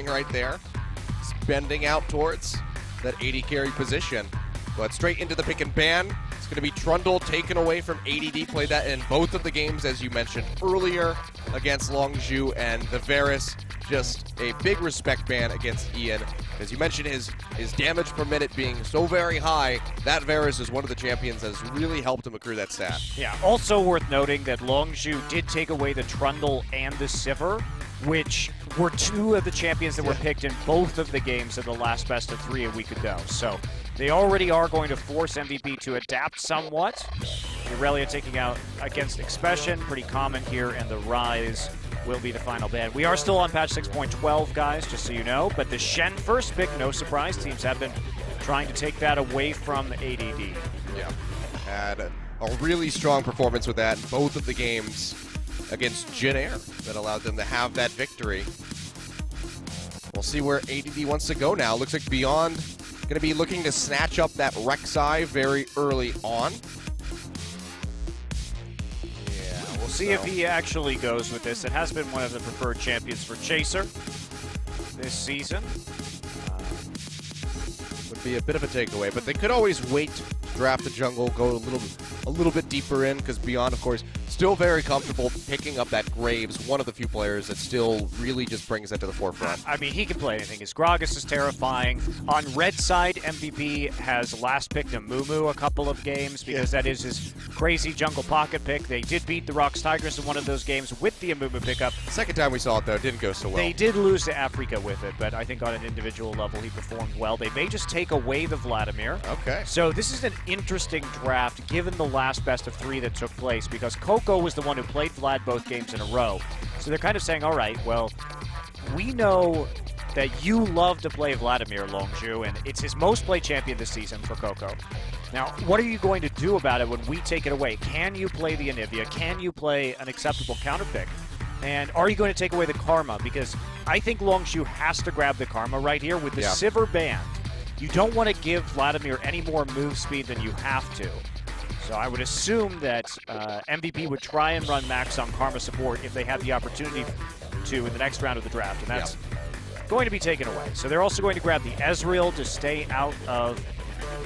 right there, bending out towards that AD carry position. But straight into the pick and ban. It's going to be Trundle taken away from ADD. Played that in both of the games, as you mentioned earlier, against Longzhu, and the Varus, just a big respect ban against Ian. As you mentioned, his damage per minute being so very high, that Varus is one of the champions that has really helped him accrue that stat. Yeah, also worth noting that Longzhu did take away the Trundle and the Sivir, which were two of the champions that were picked in both of the games of the last best of 3 a week ago. So they already are going to force MVP to adapt somewhat. Irelia taking out against Expression, pretty common here, and the Rise will be the final ban. We are still on patch 6.12, guys, just so you know, but the Shen first pick, no surprise. Teams have been trying to take that away from ADD. Yeah, had a really strong performance with that in both of the games against Jin Air that allowed them to have that victory. We'll see where ADD wants to go now. Looks like Beyond going to be looking to snatch up that Rek'Sai very early on. We'll see if he actually goes with this. It has been one of the preferred champions for Chaser this season. Would be a bit of a takeaway, but they could always wait to draft the jungle, go a little bit deeper in, because Beyond, of course, still very comfortable picking up that Graves, one of the few players that still really just brings that to the forefront. I mean, he can play anything. His Gragas is terrifying. On red side, MVP has last picked a Mumu a couple of games because that is his crazy jungle pocket pick. They did beat the Rocks Tigers in one of those games with the Mumu pickup. The second time we saw it, though, it didn't go so well. They did lose to Africa with it, but I think on an individual level he performed well. They may just take away the Vladimir. Okay. So this is an interesting draft given the last best of 3 that took place, because Coco was the one who played Vlad both games in a row. So they're kind of saying, all right, well, we know that you love to play Vladimir, Longzhu, and it's his most played champion this season for Coco. Now, what are you going to do about it when we take it away? Can you play the Anivia? Can you play an acceptable counterpick? And are you going to take away the Karma? Because I think Longzhu has to grab the Karma right here with the Sivir banned. You don't want to give Vladimir any more move speed than you have to. So I would assume that MVP would try and run max on Karma support if they had the opportunity to in the next round of the draft, and that's going to be taken away. So they're also going to grab the Ezreal to stay out of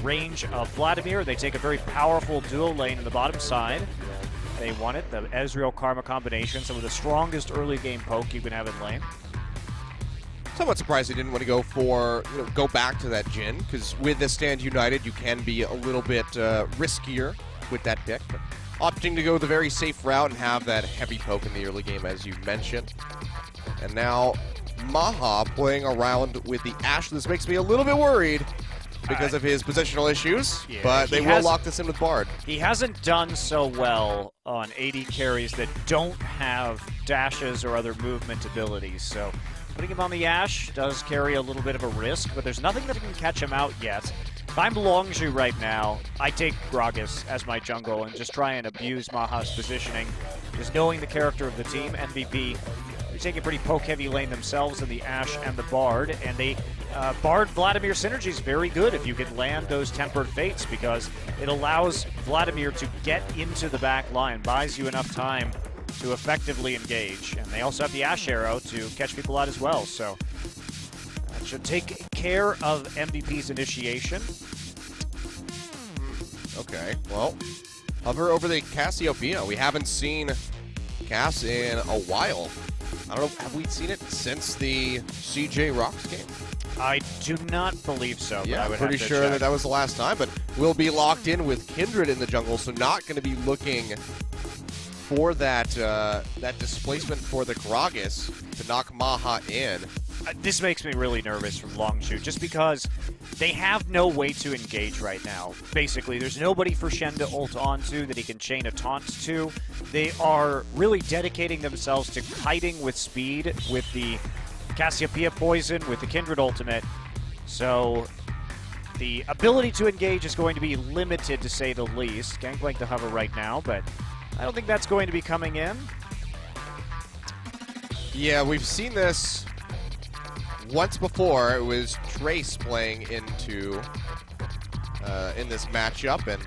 range of Vladimir. They take a very powerful dual lane in the bottom side. They want it, the Ezreal Karma combination, some of the strongest early game poke you can have in lane. Somewhat surprised they didn't want to go for, go back to that Jhin, because with the Stand United, you can be a little bit riskier with that pick. But opting to go the very safe route and have that heavy poke in the early game, as you mentioned. And now Maha playing around with the Ashe. This makes me a little bit worried because of his positional issues, but they will lock this in with Bard. He hasn't done so well on AD carries that don't have dashes or other movement abilities, so putting him on the Ashe does carry a little bit of a risk, but there's nothing that can catch him out yet. If I'm Longzhu right now, I take Gragas as my jungle and just try and abuse Maha's positioning. Just knowing the character of the team, MVP, they're taking a pretty poke-heavy lane themselves in the Ashe and the Bard, and they Bard-Vladimir synergy is very good if you can land those Tempered Fates, because it allows Vladimir to get into the back line, buys you enough time to effectively engage. And they also have the Ashe Arrow to catch people out as well, so that should take care of MVP's initiation. Okay, well, hover over the Cassiopeia. We haven't seen Cass in a while. I don't know, have we seen it since the CJ Rocks game? I do not believe so. Yeah, but I would pretty have to sure check. that was the last time, but we'll be locked in with Kindred in the jungle, so not going to be looking for that that displacement for the Gragas to knock Maha in. This makes me really nervous from Longzhu, just because they have no way to engage right now. Basically, there's nobody for Shen to ult onto that he can chain a taunt to. They are really dedicating themselves to kiting with speed with the Cassiopeia poison, with the Kindred ultimate. So the ability to engage is going to be limited, to say the least. Gangplank to hover right now, but I don't think that's going to be coming in. Yeah, we've seen this once before. It was Trace playing into in this matchup, and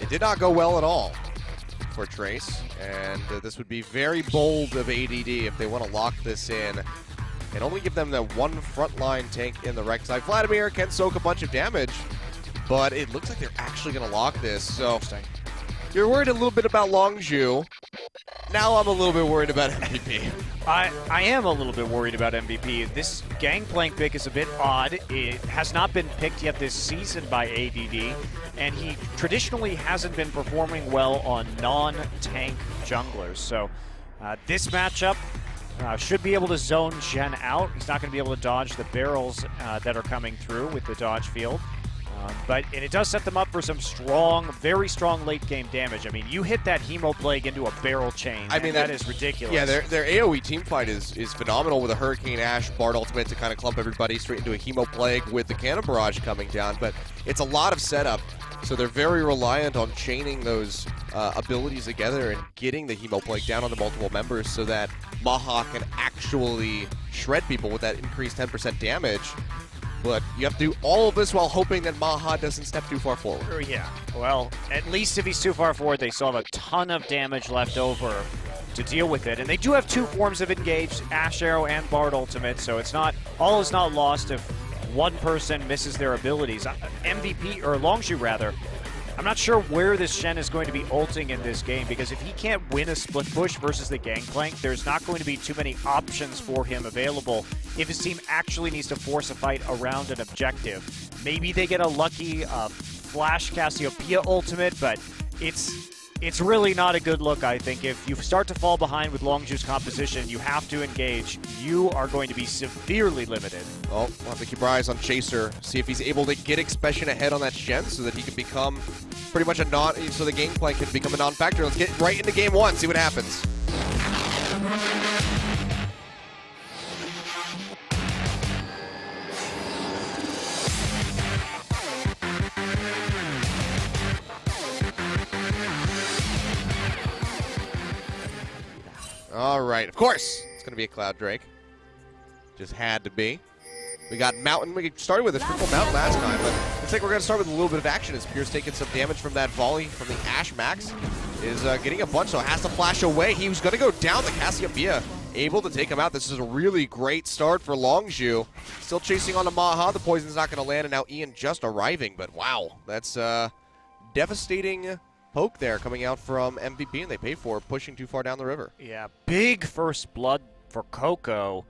it did not go well at all for Trace. And this would be very bold of ADD if they want to lock this in and only give them that one frontline tank in the Rek'Sai. Vladimir can soak a bunch of damage, but it looks like they're actually going to lock this. So you're worried a little bit about Longzhu. Now I'm a little bit worried about MVP. I am a little bit worried about MVP. This Gangplank pick is a bit odd. It has not been picked yet this season by ADD, and he traditionally hasn't been performing well on non-tank junglers. So this matchup should be able to zone Gen out. He's not going to be able to dodge the barrels that are coming through with the dodge field. And it does set them up for some strong, very strong late game damage. I mean, you hit that Hemo Plague into a barrel chain. I mean, that is ridiculous. Yeah, their AoE team fight is phenomenal with a Hurricane Ash, Bard ultimate to kind of clump everybody straight into a Hemo Plague with the Cannon Barrage coming down. But it's a lot of setup, so they're very reliant on chaining those abilities together and getting the Hemo Plague down onto multiple members so that Maha can actually shred people with that increased 10% damage. But you have to do all of this while hoping that Maha doesn't step too far forward. Yeah, well, at least if he's too far forward, they still have a ton of damage left over to deal with it. And they do have two forms of engaged, Ash Arrow and Bard Ultimate, so it's not, all is not lost if one person misses their abilities. MVP, or Longzhu rather, I'm not sure where this Shen is going to be ulting in this game, because if he can't win a split push versus the Gangplank, there's not going to be too many options for him available if his team actually needs to force a fight around an objective. Maybe they get a lucky Flash Cassiopeia ultimate, but it's really not a good look, I think. If you start to fall behind with Longzhu's composition, you have to engage. You are going to be severely limited. Well, we'll have to keep our eyes on Chaser, see if he's able to get Expression ahead on that Shen so that he can become pretty much a so the Gangplank can become a non-factor. Let's get right into game one, see what happens. All right, of course, it's going to be a Cloud Drake. Just had to be. We got Mountain. We started with a triple Mountain last time, but looks like we're going to start with a little bit of action as Pierce taking some damage from that volley from the Ash Max. Is getting a bunch, so has to flash away. He was going to go down the Cassiopeia, able to take him out. This is a really great start for Longzhu. Still chasing on to Maha. The poison's not going to land, and now Ian just arriving, but wow, that's devastating poke there coming out from MVP, and they pay for it, pushing too far down the river. Yeah, big first blood for Coco.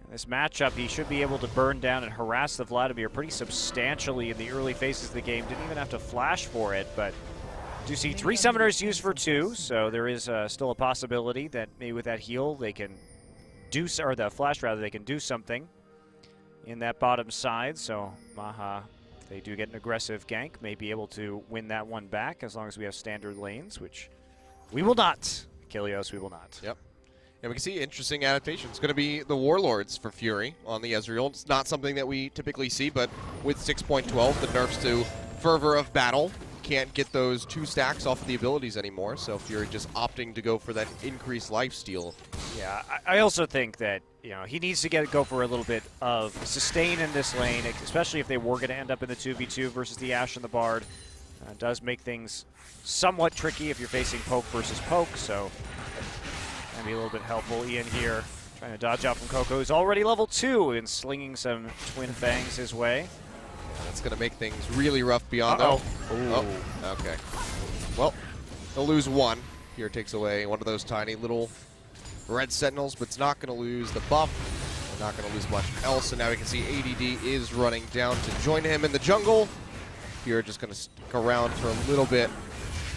In this matchup, he should be able to burn down and harass the Vladimir pretty substantially in the early phases of the game. Didn't even have to flash for it, but do see 3 summoners used for 2, so there is still a possibility that maybe with that heal they can do, or the flash rather, they can do something in that bottom side. So Maha, if they do get an aggressive gank, may be able to win that one back as long as we have standard lanes, which we will not. Kilios, we will not. Yep. And we can see interesting adaptation. It's going to be the Warlords for Fury on the Ezreal. It's not something that we typically see, but with 6.12, the nerfs to Fervor of Battle, can't get those 2 stacks off of the abilities anymore, so Fury just opting to go for that increased lifesteal. Yeah, I also think that, you know, he needs to go for a little bit of sustain in this lane, especially if they were going to end up in the 2v2 versus the Ashe and the Bard. It does make things somewhat tricky if you're facing poke versus poke, so that'd be a little bit helpful. Ian here trying to dodge out from Coco, who's already level 2 and slinging some Twin Fangs his way. That's going to make things really rough beyond though. Oh, okay. Well, they'll lose 1. Here takes away one of those tiny little red sentinels, but it's not going to lose the buff. They're not going to lose much else, and now we can see ADD is running down to join him in the jungle. Here just going to stick around for a little bit,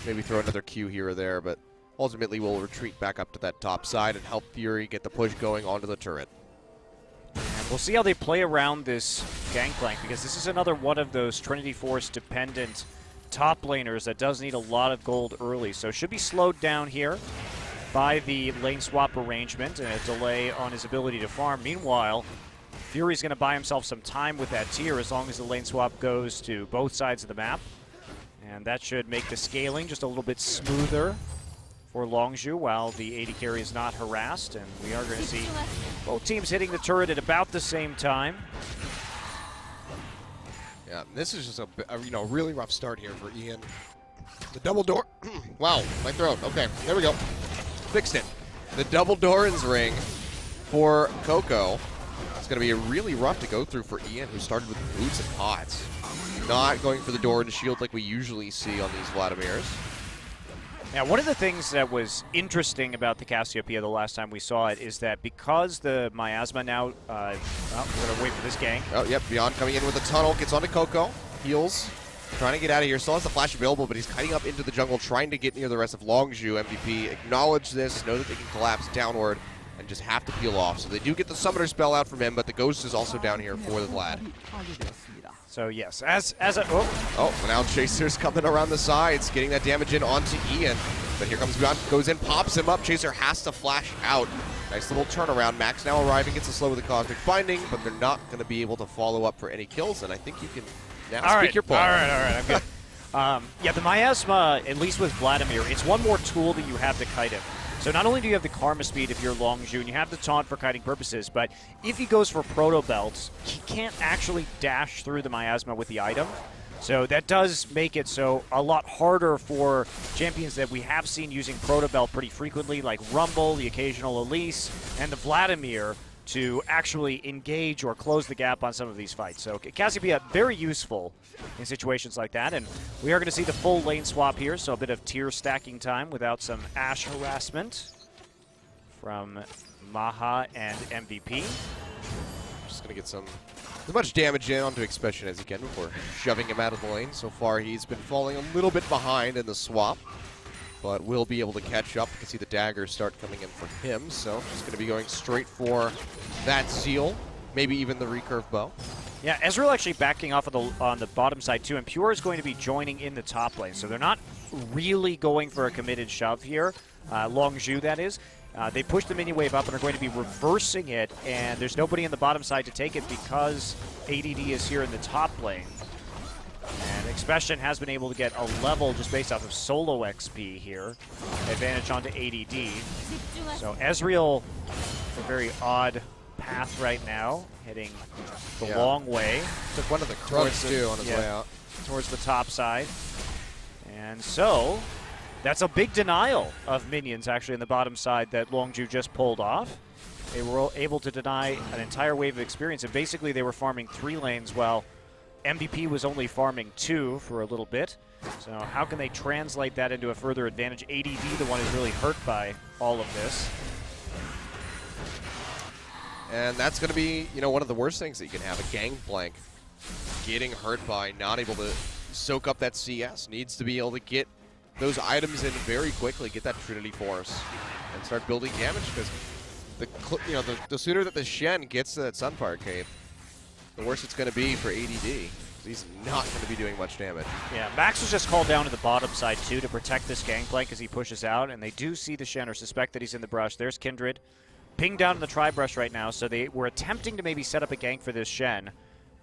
maybe throw another Q here or there, but ultimately we'll retreat back up to that top side and help Fury get the push going onto the turret. And we'll see how they play around this Gangplank, because this is another one of those Trinity Force dependent top laners that does need a lot of gold early, so should be slowed down here by the lane swap arrangement and a delay on his ability to farm. Meanwhile, Fury's going to buy himself some time with that tier as long as the lane swap goes to both sides of the map, and that should make the scaling just a little bit smoother for Longzhu while the AD carry is not harassed, and we are going to see both teams hitting the turret at about the same time. Yeah, this is just a really rough start here for Ian. The double door. Wow, my throat. Okay, there we go. Fixed it. The double Doran's ring for Coco. going to be really rough to go through for Ian, who started with boots and pots. Not going for the door and shield like we usually see on these Vladimirs. Now, one of the things that was interesting about the Cassiopeia the last time we saw it is that because the Miasma now, well, we're going to wait for this gank. Oh, yep, Beyond coming in with a tunnel, gets onto Coco, heals, trying to get out of here. Still has the flash available, but he's cutting up into the jungle, trying to get near the rest of Longzhu. MVP acknowledge this, know that they can collapse downward, and just have to peel off. So they do get the Summoner spell out from him, but the Ghost is also down here for the Vlad. So yes, as a Now Chaser's coming around the sides, getting that damage in onto Ian. But here comes Beyond, goes in, pops him up. Chaser has to flash out. Nice little turnaround. Max now arriving, gets a slow with the Cosmic Binding, but they're not going to be able to follow up for any kills, and I think you can now speak your point. All right, I'm good. Yeah, the Miasma, at least with Vladimir, it's one more tool that you have to kite him. So not only do you have the Karma speed if you're Longzhu, and you have the taunt for kiting purposes, but if he goes for Proto Belts, he can't actually dash through the Miasma with the item. So that does make it so a lot harder for champions that we have seen using Proto Belt pretty frequently, like Rumble, the occasional Elise, and the Vladimir, to actually engage or close the gap on some of these fights. So Cassiopeia, very useful in situations like that, and we are going to see the full lane swap here, so a bit of tier stacking time without some Ashe harassment from Maha and MVP. Just going to get as much damage in onto Expression as he can before shoving him out of the lane. So far, he's been falling a little bit behind in the swap, but will be able to catch up. You can see the daggers start coming in for him, so just going to be going straight for that seal, maybe even the recurve bow. Yeah, Ezreal actually backing off on the bottom side too, and Pure is going to be joining in the top lane, so they're not really going for a committed shove here. Longzhu, that is. They push the minion wave up and are going to be reversing it, and there's nobody in the bottom side to take it because ADD is here in the top lane. And Expression has been able to get a level just based off of solo XP here. Advantage onto ADD. So Ezreal, a very odd path right now, heading the long way. Took one of the Krugs too on his way out. Towards the top side. And so, that's a big denial of minions actually in the bottom side that Longzhu just pulled off. They were able to deny an entire wave of experience, and basically they were farming 3 lanes while MVP was only farming 2 for a little bit. So how can they translate that into a further advantage? ADD, the one who's really hurt by all of this. And that's going to be, one of the worst things that you can have, a Gangplank getting hurt by, not able to soak up that CS. Needs to be able to get those items in very quickly, get that Trinity Force, and start building damage, because the sooner that the Shen gets to that Sunfire Cave, the worse it's going to be for ADD. He's not going to be doing much damage. Yeah, Max was just called down to the bottom side too to protect this Gangplank as he pushes out, and they do see the Shen or suspect that he's in the brush. There's Kindred. Ping down in the tri-brush right now, so they were attempting to maybe set up a gank for this Shen.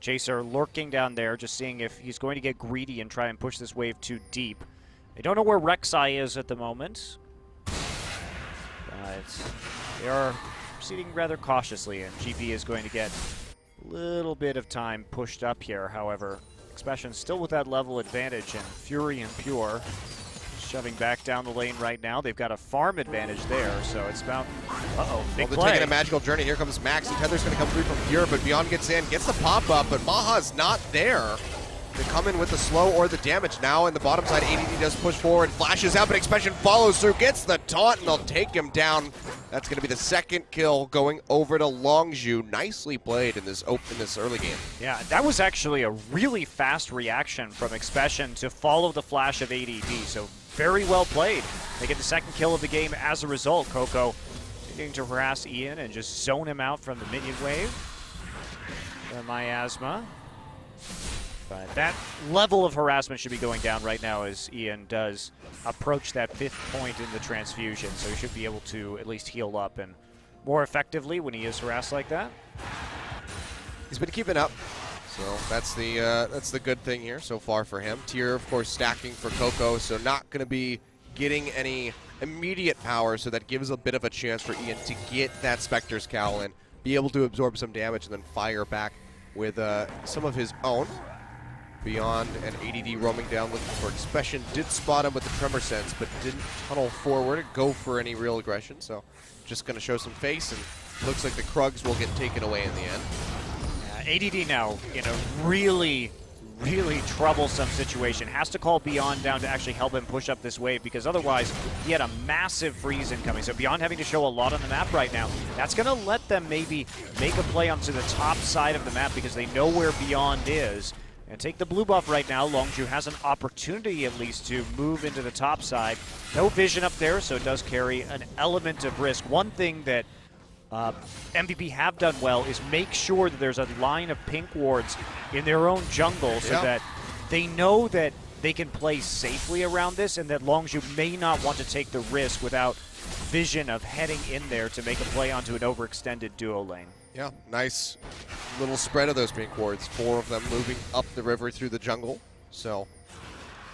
Chaser lurking down there, just seeing if he's going to get greedy and try and push this wave too deep. They don't know where Rek'Sai is at the moment, but they are proceeding rather cautiously, and GP is going to get a little bit of time pushed up here. However, Expression still with that level advantage, and Fury and Pure shoving back down the lane right now. They've got a farm advantage there, so it's about, big they're play. Taking a magical journey. Here comes Max, and Tether's going to come through from Pure, but Beyond gets in, gets the pop-up, but Maha's not there to come in with the slow or the damage. Now in the bottom side, ADD does push forward, flashes out, but Expression follows through, gets the taunt, and they'll take him down. That's going to be the second kill going over to Longzhu. Nicely played in this early game. Yeah, that was actually a really fast reaction from Expression to follow the flash of ADD, so very well played. They get the second kill of the game as a result. Coco continuing to harass Ian and just zone him out from the minion wave. The Miasma. But that level of harassment should be going down right now as Ian does approach that 5th point in the transfusion, so he should be able to at least heal up and more effectively when he is harassed like that. He's been keeping up, so that's the good thing here so far for him. Tier, of course, stacking for Coco, so not going to be getting any immediate power, so that gives a bit of a chance for Ian to get that Spectre's Cowl in, be able to absorb some damage, and then fire back with some of his own. Beyond and ADD roaming down looking for Expression. Did spot him with the Tremor Sense, but didn't tunnel forward and go for any real aggression. So just going to show some face and Looks like the Krugs will get taken away in the end. ADD now in a really troublesome situation. Has to call Beyond down to actually help him push up this wave, because otherwise he had a massive freeze incoming. So Beyond having to show a lot on the map right now. That's going to let them maybe make a play onto the top side of the map because they know where Beyond is. And take the blue buff right now. Longzhu has an opportunity at least to move into the top side. No vision up there, so it does carry an element of risk. One thing that MVP have done well is make sure that there's a line of pink wards in their own jungle so that they know that they can play safely around this, and that Longzhu may not want to take the risk without vision of heading in there to make a play onto an overextended duo lane. Yeah, nice little spread of those pink wards. 4 of them moving up the river through the jungle. So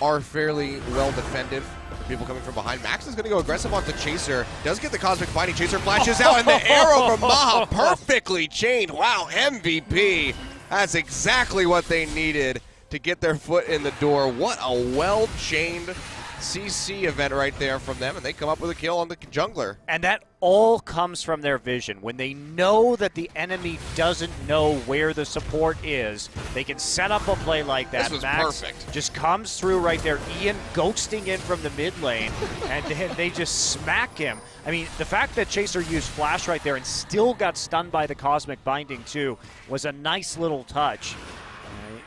are fairly well defended. The people coming from behind. Max is going to go aggressive onto Chaser. Does get the Cosmic Binding. Chaser flashes out, and the arrow from Maha perfectly chained. Wow, MVP. That's exactly what they needed to get their foot in the door. What a well-chained CC event right there from them, and they come up with a kill on the jungler. And that all comes from their vision. When they know that the enemy doesn't know where the support is, they can set up a play like that. This was Max perfect. just comes through right there. Ian ghosting in from the mid lane, and then they just smack him. I mean, the fact that Chaser used Flash right there and still got stunned by the Cosmic Binding too was a nice little touch.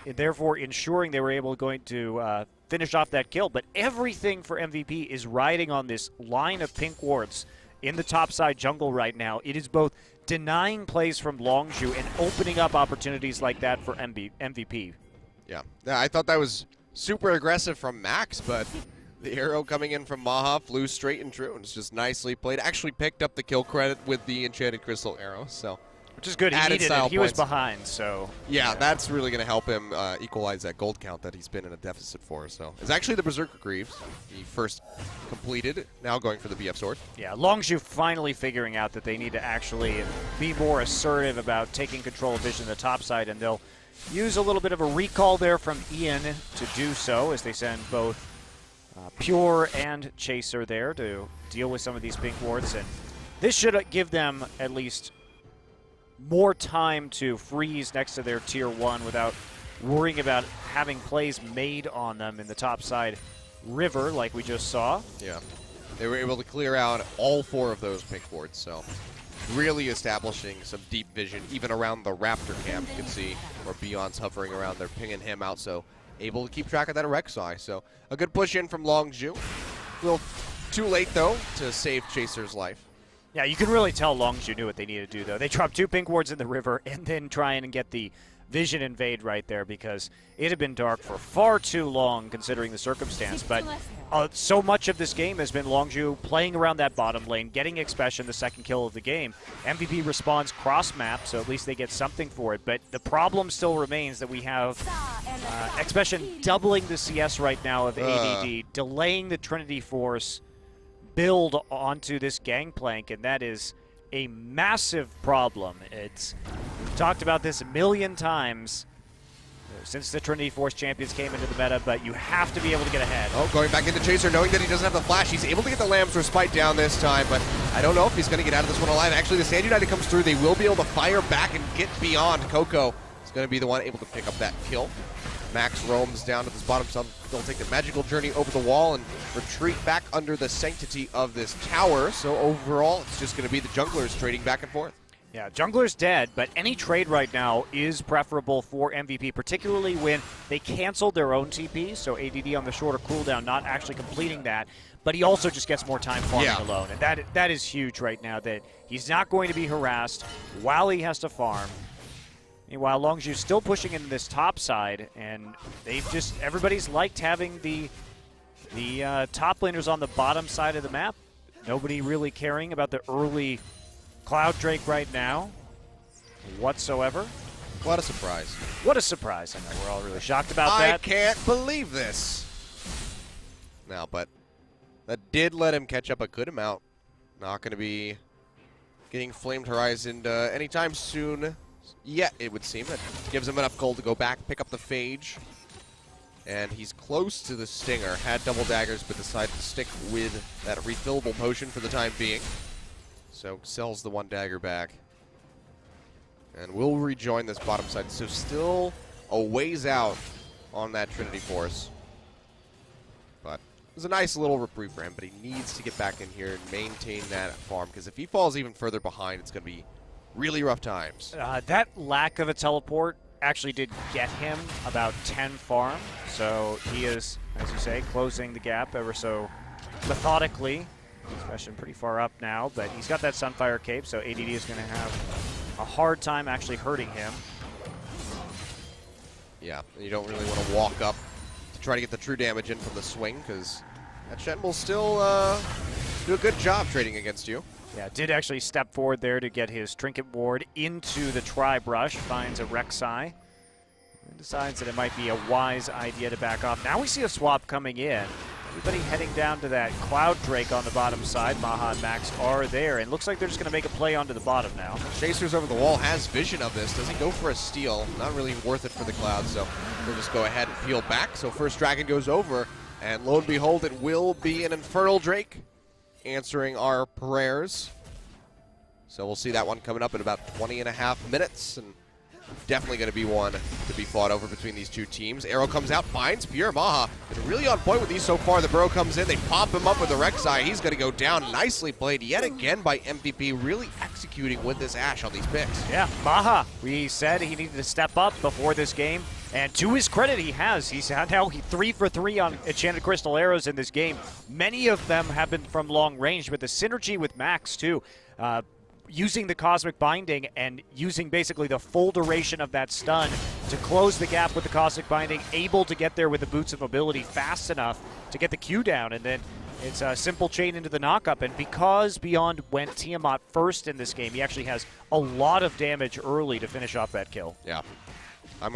Therefore ensuring they were able to finish off that kill. But everything for MVP is riding on this line of pink wards in the topside jungle right now. It is both denying plays from Longzhu and opening up opportunities like that for MVP. Yeah, I thought that was super aggressive from Max, but the arrow coming in from Maha flew straight and true, and it's just nicely played. Actually picked up the kill credit with the Enchanted Crystal arrow, so. Which is good. He needed it. He was behind, so. Yeah, that's really going to help him equalize that gold count that he's been in a deficit for. So it's actually the Berserker Greaves he first completed, now going for the BF Sword. Yeah, Longzhu finally figuring out that they need to actually be more assertive about taking control of vision on the top side, and they'll use a little bit of a recall there from Ian to do so as they send both Pure and Chaser there to deal with some of these pink wards. And this should give them at least more time to freeze next to their tier 1 without worrying about having plays made on them in the topside river like we just saw. Yeah, they were able to clear out all 4 of those pink wards, so really establishing some deep vision even around the Raptor camp. You can see where Beyond's hovering around, they're pinging him out, so able to keep track of that Rek'Sai. So a good push in from Longzhu. A little too late though to save Chaser's life. Yeah, you can really tell Longzhu knew what they needed to do, though. They dropped 2 pink wards in the river and then try and get the vision invade right there because it had been dark for far too long considering the circumstance. But so much of this game has been Longzhu playing around that bottom lane, getting Expression, the second kill of the game. MVP responds cross-map, so at least they get something for it. But the problem still remains that we have Expression doubling the CS right now of ADD, delaying the Trinity Force build onto this gangplank, and that is a massive problem. We've talked about this a million times since the Trinity Force champions came into the meta, but you have to be able to get ahead. Oh, going back into Chaser, knowing that he doesn't have the flash. He's able to get the Lamb's Respite down this time, but I don't know if he's going to get out of this one alive. Actually, the Stand United comes through. They will be able to fire back and get beyond. Coco is going to be the one able to pick up that kill. Max roams down to this bottom side. They'll take the magical journey over the wall and retreat back under the sanctity of this tower. So overall, it's just going to be the junglers trading back and forth. Yeah, jungler's dead, but any trade right now is preferable for MVP, particularly when they canceled their own TP, so ADD on the shorter cooldown, not actually completing that, but he also just gets more time farming alone, and that is huge right now, that he's not going to be harassed while he has to farm. Meanwhile, Longzhu's still pushing in this top side, and everybody's liked having the top laners on the bottom side of the map. Nobody really caring about the early Cloud Drake right now whatsoever. What a surprise. What a surprise. I know we're all really shocked about that. I can't believe this. No, but that did let him catch up a good amount. Not going to be getting Flamed Horizoned anytime soon. Yet, it would seem. That gives him enough gold to go back, pick up the Phage. And he's close to the Stinger. Had double daggers, but decided to stick with that refillable potion for the time being. So, sells the 1 dagger back. And we'll rejoin this bottom side. So still a ways out on that Trinity Force. But it was a nice little reprieve for him, but he needs to get back in here and maintain that farm, because if he falls even further behind, it's going to be really rough times. That lack of a teleport actually did get him about 10 farm, so he is, as you say, closing the gap ever so methodically. He's pushing pretty far up now, but he's got that Sunfire Cape, so ADD is going to have a hard time actually hurting him. Yeah, and you don't really want to walk up to try to get the true damage in from the swing, because that Shen will still do a good job trading against you. Yeah, did actually step forward there to get his Trinket Ward into the Tri-Brush, finds a Rek'Sai, and decides that it might be a wise idea to back off. Now we see a swap coming in. Everybody heading down to that Cloud Drake on the bottom side. Maha and Max are there, and looks like they're just going to make a play onto the bottom now. Chasers over the wall has vision of this. Does he go for a steal? Not really worth it for the Cloud, so we'll just go ahead and peel back. So first Dragon goes over, and lo and behold, it will be an Infernal Drake answering our prayers. So we'll see that one coming up in about 20.5 minutes, and definitely going to be one to be fought over between these two teams. Arrow comes out, finds Pure Maha. Been really on point with these so far. The Burrow comes in, they pop him up with the Rek'Sai. He's going to go down. Nicely played yet again by MVP, really executing with this Ashe on these picks. Yeah, Maha, we said he needed to step up before this game, and to his credit, he has. He's now 3 for 3 on Enchanted Crystal arrows in this game. Many of them have been from long range, but the synergy with Max, too. Using the Cosmic Binding and using basically the full duration of that stun to close the gap with the Cosmic Binding, able to get there with the Boots of Mobility fast enough to get the Q down, and then it's a simple chain into the knockup. And because Beyond went Tiamat first in this game, he actually has a lot of damage early to finish off that kill. Yeah. I'm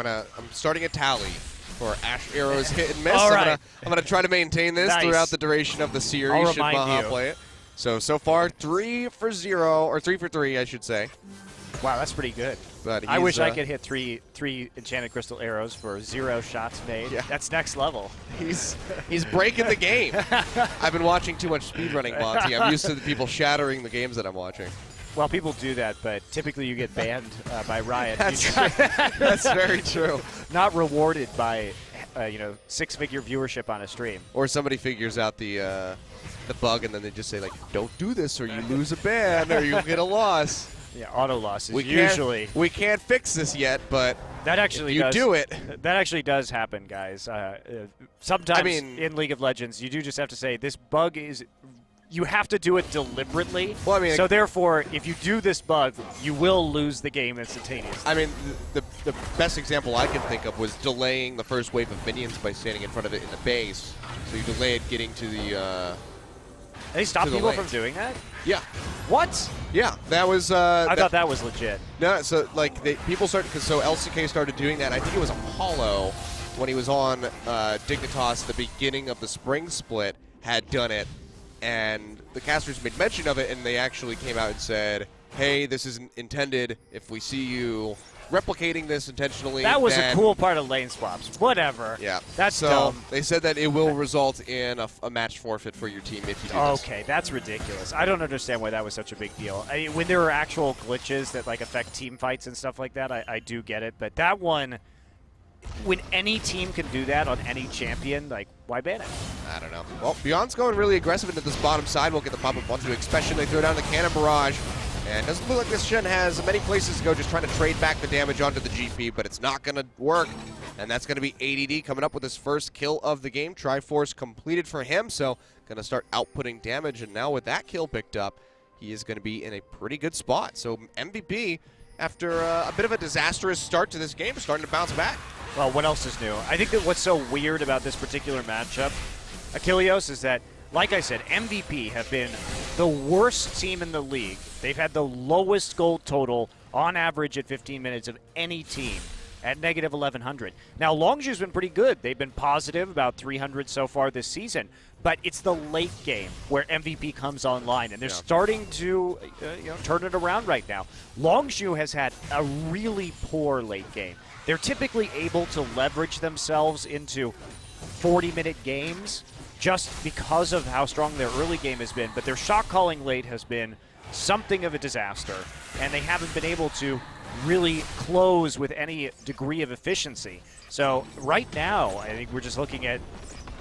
starting a tally for Ashe Arrow's hit and miss. All right. I'm gonna try to maintain this throughout the duration of the series. I'll should remind Maha you. play it. So far 3 for 0, or 3 for 3, I should say. Wow, that's pretty good. But I wish I could hit three Enchanted Crystal arrows for 0 shots made. Yeah. That's next level. He's breaking the game. I've been watching too much speedrunning, Monty. I'm used to the people shattering the games that I'm watching. Well, people do that, but typically you get banned by Riot. That's very true. Not rewarded by, 6-figure viewership on a stream. Or somebody figures out the bug, and then they just say, like, don't do this or you lose a ban or you get a loss. Yeah, auto losses usually. We can't fix this yet, but that actually if you do it. That actually does happen, guys. Sometimes in League of Legends, you do just have to say, this bug is... You have to do it deliberately. Well, I mean, so therefore, if you do this bug, you will lose the game instantaneously. I mean, the best example I can think of was delaying the first wave of minions by standing in front of it in the base. So you delayed getting to the... They stopped people from doing that? Yeah. What? Yeah, that was... I thought that was legit. No, so, like, people started... So LCK started doing that. I think it was Apollo, when he was on Dignitas, the beginning of the spring split, had done it. And the casters made mention of it, and they actually came out and said, hey, this isn't intended. If we see you replicating this intentionally, that was a cool part of lane swaps. Whatever. Yeah. That's dumb. So they said that it will result in a match forfeit for your team if you do this. Okay, that's ridiculous. I don't understand why that was such a big deal. When there are actual glitches that like affect team fights and stuff like that, I do get it. But that one, when any team can do that on any champion, like, why ban it? I don't know. Well, Beyond's going really aggressive into this bottom side. We'll get the pop-up onto Expression. They throw down the Cannon Barrage. And it doesn't look like this Shen has many places to go, just trying to trade back the damage onto the GP, but it's not going to work. And that's going to be ADD coming up with his first kill of the game. Triforce completed for him, so going to start outputting damage. And now with that kill picked up, he is going to be in a pretty good spot. So MVP, after a bit of a disastrous start to this game, is starting to bounce back. Well, what else is new? I think that what's so weird about this particular matchup, Achilleos, is that, like I said, MVP have been the worst team in the league. They've had the lowest gold total on average at 15 minutes of any team at negative 1,100. Now, Longzhu's been pretty good. They've been positive, about 300 so far this season. But it's the late game where MVP comes online, and they're starting to turn it around right now. Longzhu has had a really poor late game. They're typically able to leverage themselves into 40-minute games just because of how strong their early game has been, but their shot calling late has been something of a disaster, and they haven't been able to really close with any degree of efficiency. So right now, I think we're just looking at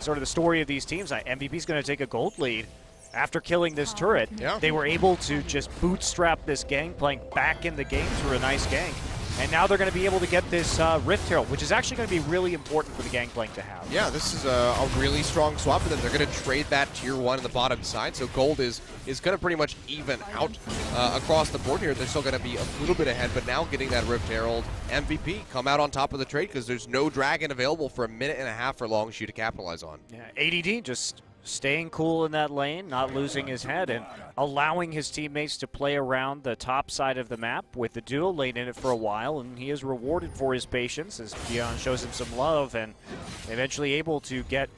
sort of the story of these teams. MVP's going to take a gold lead. After killing this turret, they were able to just bootstrap this Gangplank back in the game through a nice gank. And now they're going to be able to get this Rift Herald, which is actually going to be really important for the Gangplank to have. Yeah, this is a really strong swap for them. They're going to trade that tier 1 on the bottom side, so gold is going to pretty much even out across the board here. They're still going to be a little bit ahead, but now getting that Rift Herald, MVP come out on top of the trade because there's no Dragon available for a minute and a half for Longzhu to capitalize on. Yeah, ADD just staying cool in that lane, not losing his head, and allowing his teammates to play around the top side of the map with the dual lane in it for a while, and he is rewarded for his patience as Beyond shows him some love and eventually able to get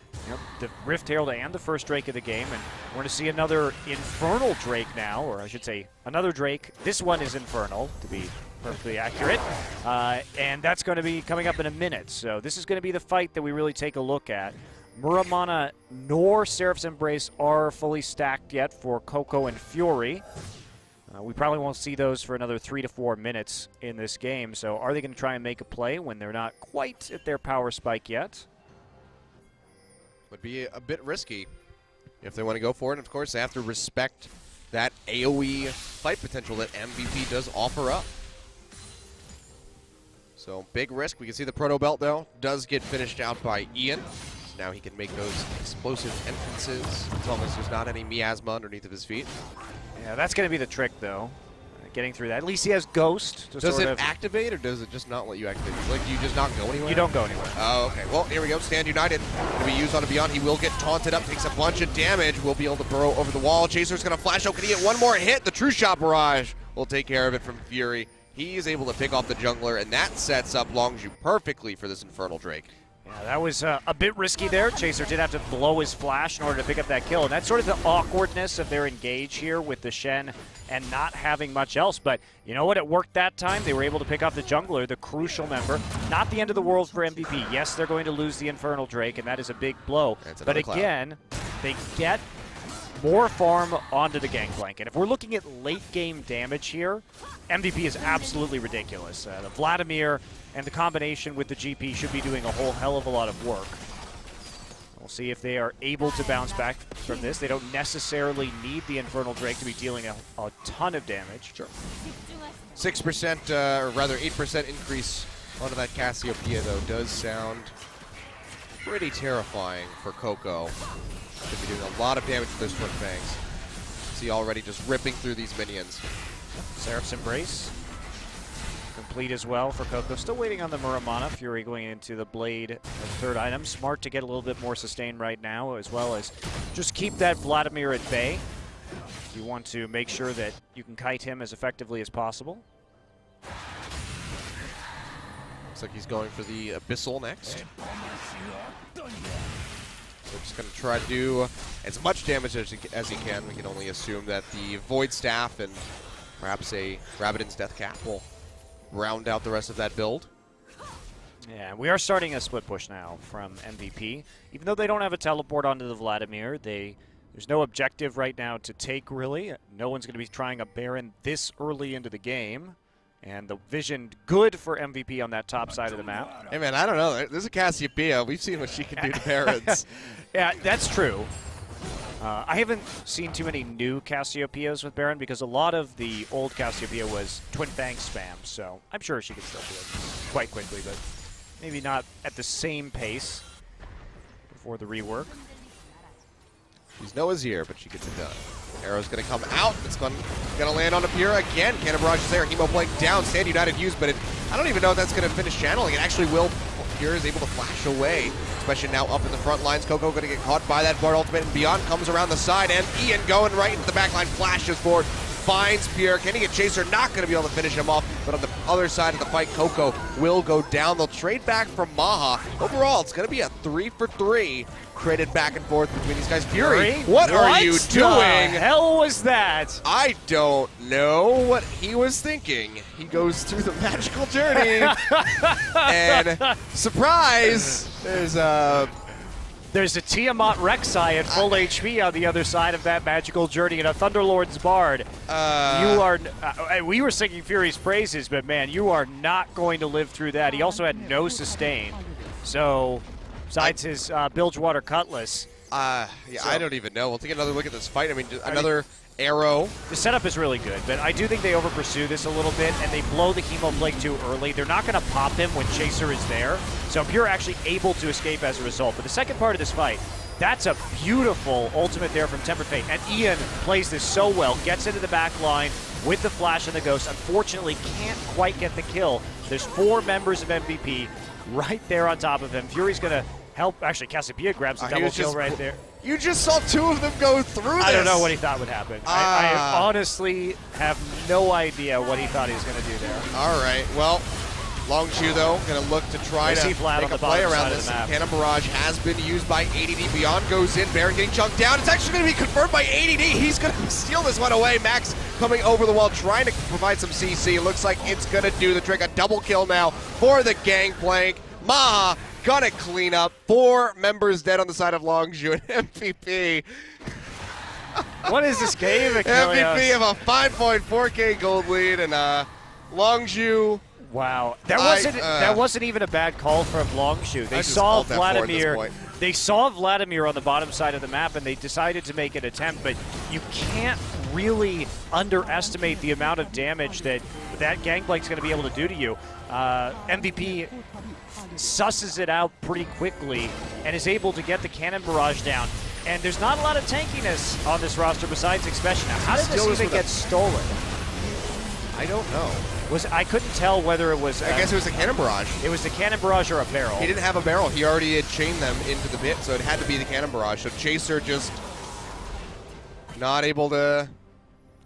the Rift Herald and the first Drake of the game, and we're going to see another Infernal Drake now, or I should say another Drake. This one is Infernal, to be perfectly accurate, and that's going to be coming up in a minute. So this is going to be the fight that we really take a look at. Muramana nor Seraph's Embrace are fully stacked yet for Coco and Fury. We probably won't see those for another 3 to 4 minutes in this game. So are they going to try and make a play when they're not quite at their power spike yet? Would be a bit risky if they want to go for it. And of course, they have to respect that AoE fight potential that MVP does offer up. So big risk. We can see the Proto Belt, though, does get finished out by Ian. Now he can make those explosive entrances as long as there's not any miasma underneath of his feet. Yeah, that's going to be the trick, though, getting through that. At least he has Ghost. Does it activate, or does it just not let you activate? Like, do you just not go anywhere? You don't go anywhere. Oh, okay. Well, here we go. Stand United going to be used on a Beyond. He will get taunted up, takes a bunch of damage. Will be able to burrow over the wall. Chaser's going to flash out. Can he get one more hit? The True Shot Barrage will take care of it from Fury. He is able to pick off the jungler, and that sets up Longzhu perfectly for this Infernal Drake. Yeah, that was a bit risky there. Chaser did have to blow his flash in order to pick up that kill. And that's sort of the awkwardness of their engage here with the Shen and not having much else. But you know what? It worked that time. They were able to pick off the jungler, the crucial member. Not the end of the world for MVP. Yes, they're going to lose the Infernal Drake, and that is a big blow. But again, they get more farm onto the Gangplank. And if we're looking at late-game damage here, MVP is absolutely ridiculous. The Vladimir and the combination with the GP should be doing a whole hell of a lot of work. We'll see if they are able to bounce back from this. They don't necessarily need the Infernal Drake to be dealing a ton of damage. Sure. 6%, or rather 8% increase onto that Cassiopeia, though, does sound pretty terrifying for Coco. Should be doing a lot of damage with those Twin Fangs. See already just ripping through these minions. Seraph's Embrace complete as well for Coco. Still waiting on the Muramana. Fury going into the Blade as third item. Smart to get a little bit more sustain right now, as well as just keep that Vladimir at bay. You want to make sure that you can kite him as effectively as possible. Looks like he's going for the Abyssal next. So just going to try to do as much damage as he can. We can only assume that the Void Staff and perhaps a Rabbidan's Death Cap will round out the rest of that build. Yeah, we are starting a split push now from MVP. Even though they don't have a teleport onto the Vladimir, there's no objective right now to take, really. No one's going to be trying a Baron this early into the game. And the vision good for MVP on that top side of the map. Hey, man, I don't know. There's a Cassiopeia. We've seen what she can do to Barons. Yeah, that's true. I haven't seen too many new Cassiopeias with Baron because a lot of the old Cassiopeia was Twin Fang spam, so I'm sure she could still do it quite quickly, but maybe not at the same pace before the rework. She's no Azir, but she gets it done. Arrow's going to come out. It's going to land on Apira again. Cannon Barrage is there. Hemo Blink down. Stand United used, but I don't even know if that's going to finish channeling. It actually will. Apira is able to flash away, especially now up in the front lines. Coco going to get caught by that Bard ultimate, and Beyond comes around the side, and Ian going right into the back line, flashes forward, finds Pierre. Can he get Chaser? Not going to be able to finish him off, but on the other side of the fight, Coco will go down. They'll trade back from Maha. Overall, it's going to be a 3-for-3 traded back and forth between these guys. Fury, what are you doing? What the hell was that? I don't know what he was thinking. He goes through the magical journey, and surprise, there's a There's a Tiamat Rek'Sai at full HP on the other side of that magical journey, and a Thunderlord's Bard. You are. We were singing Fury's praises, but man, you are not going to live through that. He also had no sustain. So, besides his Bilgewater Cutlass. Yeah, I don't even know. We'll take another look at this fight. I mean, another arrow. The setup is really good, but I do think they over-pursue this a little bit, and they blow the Chemo Plague too early. They're not going to pop him when Chaser is there, so Pure actually able to escape as a result. But the second part of this fight, that's a beautiful ultimate there from Tempered Fate, and Ian plays this so well, gets into the back line with the Flash and the Ghost. Unfortunately, can't quite get the kill. There's 4 members of MVP right there on top of him. Fury's going to help. Actually, Cassiopeia grabs a double kill right there. You just saw 2 of them go through this. I don't know what he thought would happen. I honestly have no idea what he thought he was going to do there. All right, well, Longzhu, though, going to look to try to make a play around this. Cannon Barrage has been used by ADD. Beyond goes in. Baron getting chunked down. It's actually going to be confirmed by ADD. He's going to steal this one away. Max coming over the wall, trying to provide some CC. It looks like it's going to do the trick. A double kill now for the Gangplank. Maha gonna clean up. 4 members dead on the side of Longzhu and MVP. What is this game? MVP of a 5.4K gold lead, and Longzhu. Wow, that wasn't even a bad call from Longzhu. They saw Vladimir. They saw Vladimir on the bottom side of the map, and they decided to make an attempt. But you can't really underestimate the amount of damage that Gangplank's going to be able to do to you. MVP susses it out pretty quickly and is able to get the Cannon Barrage down. And there's not a lot of tankiness on this roster besides Expression. Now, how did this even get stolen? I don't know. I couldn't tell whether it was... I guess it was a Cannon Barrage. It was the Cannon Barrage or a barrel. He didn't have a barrel. He already had chained them into the pit, so it had to be the Cannon Barrage. So Chaser just not able to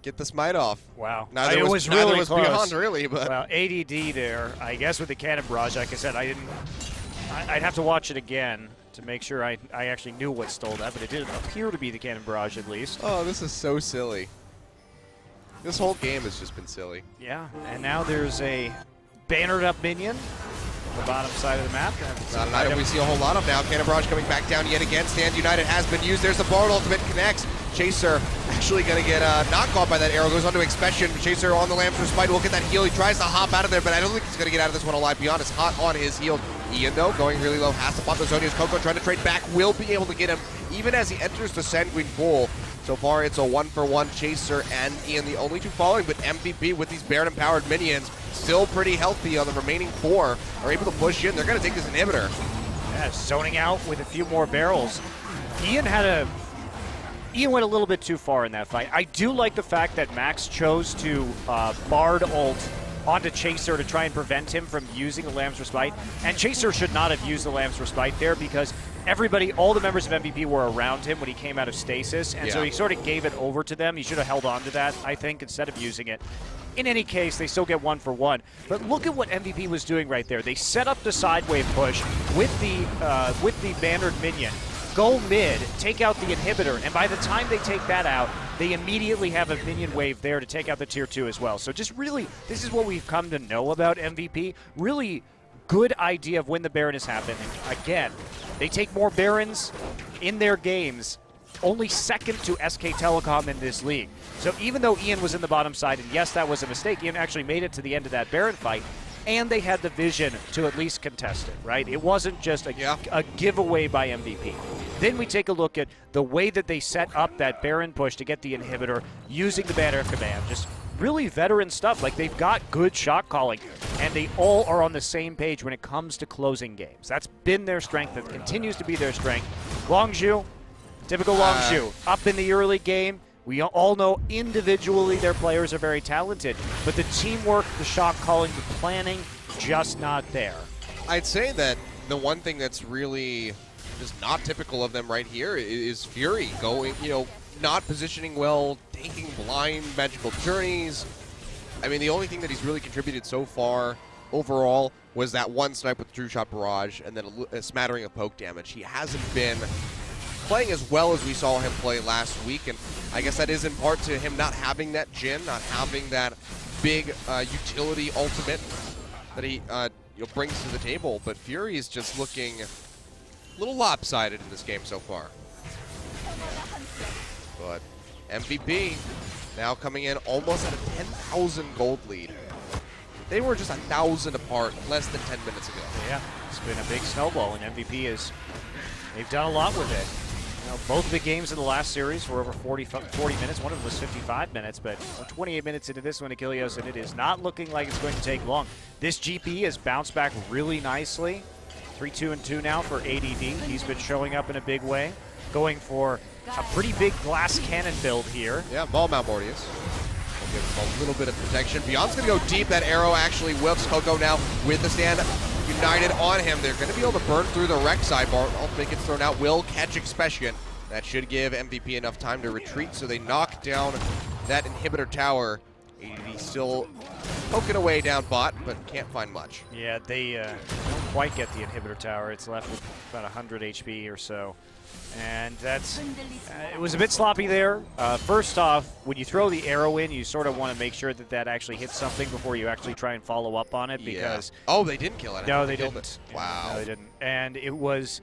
get the smite off. Wow. Neither was close. Beyond, really. But well, ADD there, I guess with the Cannon Barrage, like I said, I'd have to watch it again to make sure I actually knew what stole that, but it didn't appear to be the Cannon Barrage at least. Oh, this is so silly. This whole game has just been silly. Yeah, and now there's a bannered up minion on the bottom side of the map. Not an item we see a whole lot of now. Cannon Barrage coming back down yet again. Stand United has been used. There's the Bard ultimate connects. Chaser actually going to get not caught by that arrow. Goes on to Expression. Chaser on the Lamb's Respite will get that heal. He tries to hop out of there, but I don't think he's going to get out of this one alive. Beyond is hot on his heel. Ian, though, going really low, has to pop the Zonia's Coco, trying to trade back. Will be able to get him even as he enters the Sanguine Pool. So far, it's a 1-for-1 Chaser and Ian, the only 2 following, but MVP with these Baron-empowered minions, still pretty healthy on the remaining 4, are able to push in. They're going to take this inhibitor. Yeah, zoning out with a few more barrels. Ian went a little bit too far in that fight. I do like the fact that Max chose to Bard ult onto Chaser to try and prevent him from using the Lamb's Respite. And Chaser should not have used the Lamb's Respite there because all the members of MVP were around him when he came out of stasis, and so he sort of gave it over to them. He should have held on to that, I think, instead of using it. In any case, they still get 1-for-1. But look at what MVP was doing right there. They set up the side wave push with the bannered minion, go mid, take out the inhibitor, and by the time they take that out, they immediately have a minion wave there to take out the tier 2 as well. So just really, this is what we've come to know about MVP. Really good idea of when the Baron is happening. Again, they take more Barons in their games, only second to SK Telecom in this league. So even though Ian was in the bottom side, and yes, that was a mistake, Ian actually made it to the end of that Baron fight, and they had the vision to at least contest it, right? It wasn't just a giveaway by MVP. Then we take a look at the way that they set up that Baron push to get the inhibitor using the banner command. Just really veteran stuff. Like, they've got good shot calling, and they all are on the same page when it comes to closing games. That's been their strength. That continues to be their strength. Longzhu, typical Longzhu, up in the early game. We all know individually their players are very talented, but the teamwork, the shot calling, the planning, just not there. I'd say that the one thing that's really just not typical of them right here is Fury going, not positioning well, taking blind magical journeys. I mean, the only thing that he's really contributed so far overall was that one snipe with the True Shot Barrage and then a smattering of poke damage. He hasn't been playing as well as we saw him play last week, and I guess that is in part to him not having that Jhin, not having that big utility ultimate that he brings to the table. But Fury is just looking a little lopsided in this game so far. But MVP now coming in almost at a 10,000 gold lead. They were just 1,000 apart less than 10 minutes ago. Yeah, it's been a big snowball, and MVP they've done a lot with it. You know, both of the games in the last series were over 40 minutes. One of them was 55 minutes, but we're 28 minutes into this one, Achilles, and it is not looking like it's going to take long. This GP has bounced back really nicely. 3-2-2 now for ADD. He's been showing up in a big way, going for a pretty big glass cannon build here. Yeah, ball mount Mortius. We'll give him a little bit of protection. Beyond's going to go deep. That arrow actually whips. Coco now with the stand united on him. They're going to be able to burn through the Rek'Sai bar. Ultimate gets thrown out. Will catch Expression. That should give MVP enough time to retreat, so they knock down that inhibitor tower. ADD still poking away down bot, but can't find much. Yeah, they don't quite get the inhibitor tower. It's left with about 100 HP or so. And that's, it was a bit sloppy there. First off, when you throw the arrow in, you sort of want to make sure that that actually hits something before you actually try and follow up on it, because... Yeah. Oh, they didn't kill it. No, they didn't. Wow. No, they didn't. And it was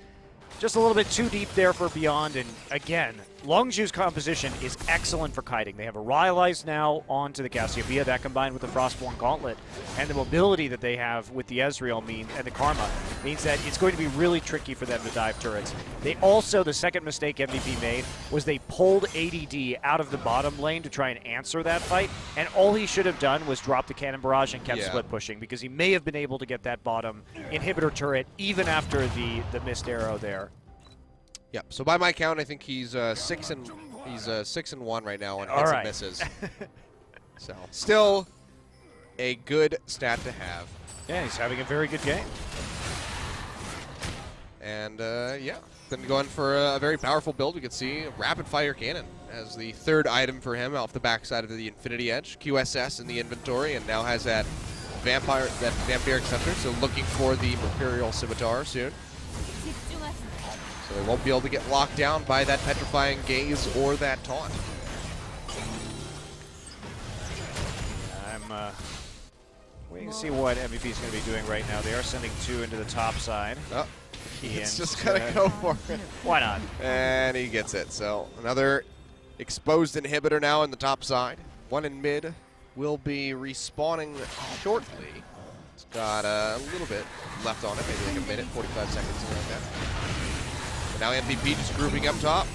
just a little bit too deep there for Beyond, and again, Longzhu's composition is excellent for kiting. They have a Rylai's now onto the Cassiopeia, that combined with the Frostborn Gauntlet, and the mobility that they have with the Ezreal and the Karma means that it's going to be really tricky for them to dive turrets. They also, the second mistake MVP made was they pulled ADD out of the bottom lane to try and answer that fight, and all he should have done was drop the Cannon Barrage and kept split pushing, because he may have been able to get that bottom inhibitor turret even after the missed arrow there. Yep. So by my count, I think he's 6-1 right now on hits and misses. So still a good stat to have. Yeah, he's having a very good game. And yeah, then going for a very powerful build. We could see a rapid fire cannon as the third item for him off the backside of the Infinity Edge. QSS in the inventory, and now has that vampiric scepter. So looking for the Mercurial Scimitar soon. So they won't be able to get locked down by that petrifying gaze or that taunt. I'm waiting to see what MVP is going to be doing right now. They are sending 2 into the top side. Oh, he's just going to go for it. Why not? And he gets it. So another exposed inhibitor now in the top side. One in mid will be respawning shortly. It's got a little bit left on it, maybe like a minute, 45 seconds, something like that. Now MVP just grouping up top,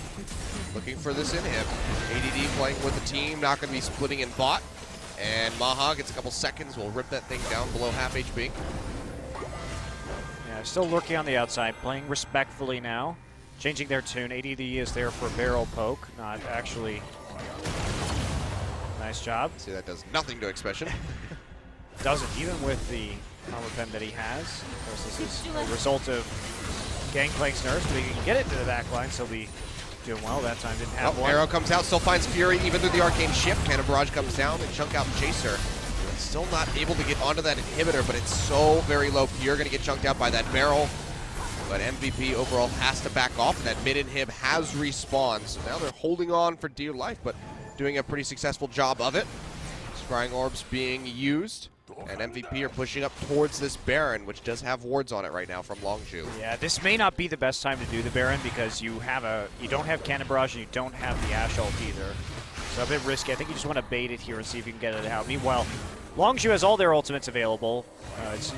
looking for this inhib. ADD playing with the team, not going to be splitting in bot. And Maha gets a couple seconds, will rip that thing down below half HP. Yeah, still lurking on the outside, playing respectfully now. Changing their tune. ADD is there for barrel poke, not actually. Nice job. See, that does nothing to Expression. Doesn't, even with the armor pen that he has. Of course, this is a result of Gangplank's nerfs, but he can get it to the back line, so he'll be doing well. That time didn't have one. Arrow comes out, still finds Fury even through the arcane shift. Cannon Barrage comes down, they chunk out Chaser. Still not able to get onto that inhibitor, but it's so very low. You're going to get chunked out by that barrel. But MVP overall has to back off, and that mid inhib has respawned. So now they're holding on for dear life, but doing a pretty successful job of it. Scrying Orbs being used. And MVP are pushing up towards this Baron, which does have wards on it right now from Longzhu. Yeah, this may not be the best time to do the Baron because you don't have Cannon Barrage and you don't have the Ashe ult either. So a bit risky. I think you just want to bait it here and see if you can get it out. Meanwhile, Longzhu has all their ultimates available.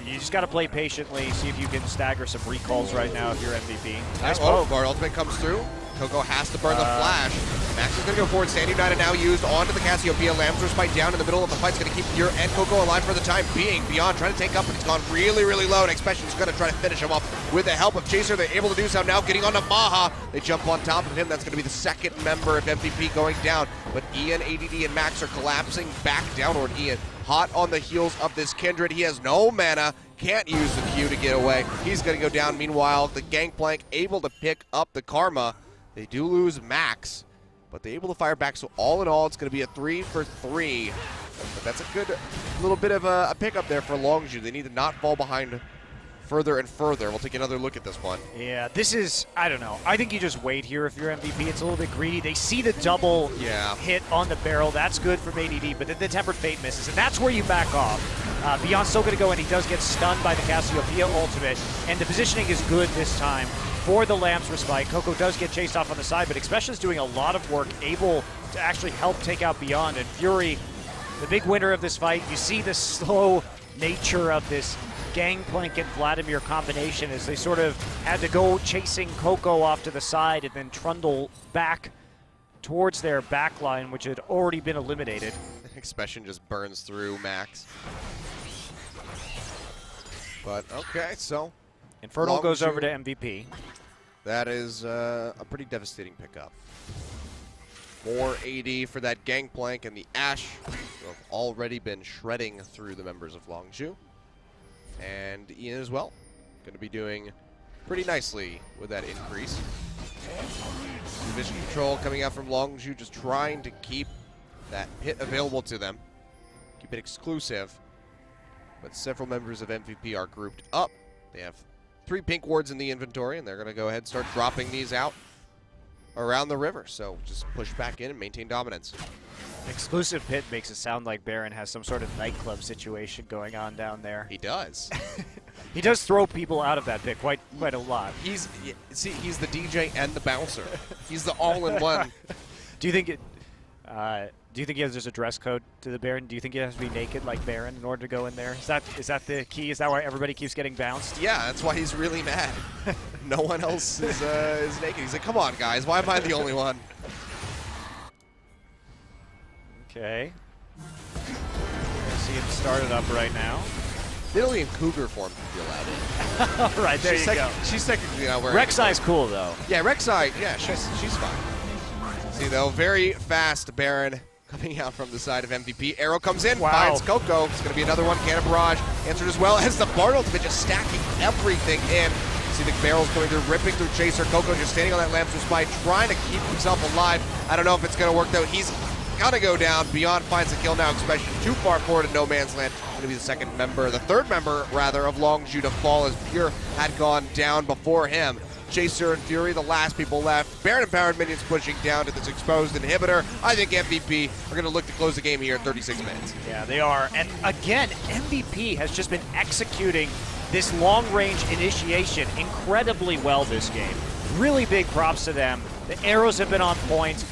You just got to play patiently, see if you can stagger some recalls right now if you're MVP. Nice poke. Our ultimate comes through. Coco has to burn the flash. Max is going to go forward. Stand United now used onto the Cassiopeia. Lamb's Respite down in the middle of the fight. It's going to keep Pure and Coco alive for the time being. Beyond trying to take up, but he's gone really, really low. And Expression's going to try to finish him up with the help of Chaser. They're able to do so now, getting onto Maha. They jump on top of him. That's going to be the second member of MVP going down. But Ian, ADD, and Max are collapsing back downward. Ian hot on the heels of this Kindred. He has no mana. Can't use the Q to get away. He's going to go down. Meanwhile, the Gangplank able to pick up the Karma. They do lose Max, but they're able to fire back. So all in all, it's going to be a 3 for 3. But that's a good little bit of a pickup there for Longzhu. They need to not fall behind further and further. We'll take another look at this one. Yeah, this is, I don't know. I think you just wait here if you're MVP. It's a little bit greedy. They see the double hit on the barrel. That's good from ADD, but then the Tempered Fate misses, and that's where you back off. Beyond's still going to go in. He does get stunned by the Cassiopeia ultimate, and the positioning is good this time for the Lamb's Respite. Coco does get chased off on the side, but Expression is doing a lot of work, able to actually help take out Beyond. And Fury, the big winner of this fight. You see the slow nature of this Gangplank and Vladimir combination as they sort of had to go chasing Coco off to the side and then trundle back towards their back line, which had already been eliminated. Expression just burns through Max. But okay, so Infernal goes over to MVP. That is a pretty devastating pickup. More AD for that Gangplank, and the Ashe who have already been shredding through the members of Longzhu. And Ian as well, going to be doing pretty nicely with that increase. Vision control coming out from Longzhu, just trying to keep that pit available to them. Keep it exclusive. But several members of MVP are grouped up. They have 3 pink wards in the inventory, and they're going to go ahead and start dropping these out around the river. So just push back in and maintain dominance. Exclusive pit makes it sound like Baron has some sort of nightclub situation going on down there. He does. He does throw people out of that pit quite a lot. He's the DJ and the bouncer. He's the all-in-one. Do you think there's a dress code to the Baron? Do you think he has to be naked like Baron in order to go in there? Is that the key? Is that why everybody keeps getting bounced? Yeah, that's why he's really mad. No one else is naked. He's like, come on, guys. Why am I the only one? Okay. Gonna see him started up right now. Italy in cougar form can be allowed in. All right, there you go. She's technically not wearing Rek'Sai's cool, though. Yeah, Rek'Sai, yeah, she's fine. See, though, very fast Baron coming out from the side of MVP. Arrow comes in, finds Coco. It's going to be another one. Cannon Barrage answered as well as the Bard ultimate, just stacking everything in. See the barrels going through, ripping through Chaser. Coco just standing on that Lamb's Respite, trying to keep himself alive. I don't know if it's going to work, though. He's got to go down. Beyond finds the kill now. Expression too far forward in no man's land. Going to be the third member, rather, of Longzhu to fall as Pure had gone down before him. Chaser and Fury, the last people left. Baron-empowered minions pushing down to this exposed inhibitor. I think MVP are going to look to close the game here in 36 minutes. Yeah, they are. And again, MVP has just been executing this long-range initiation incredibly well this game. Really big props to them. The arrows have been on point.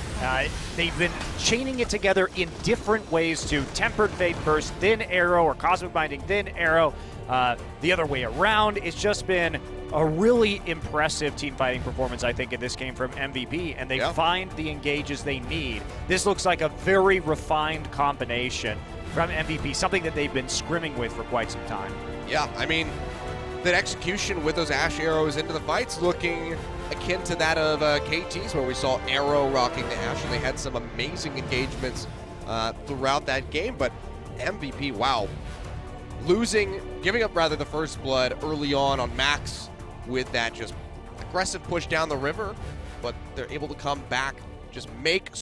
They've been chaining it together in different ways to Tempered Fate first, then Arrow, or Cosmic Binding, then Arrow. The other way around. It's just been a really impressive team fighting performance, I think, in this game from MVP, and they find the engages they need. This looks like a very refined combination from MVP, something that they've been scrimming with for quite some time. Yeah, I mean, that execution with those Ashe arrows into the fights looking akin to that of KT's, where we saw Arrow rocking the Ashe, and they had some amazing engagements throughout that game, but MVP, wow. Giving up rather the first blood early on Max with that just aggressive push down the river, but they're able to come back, just make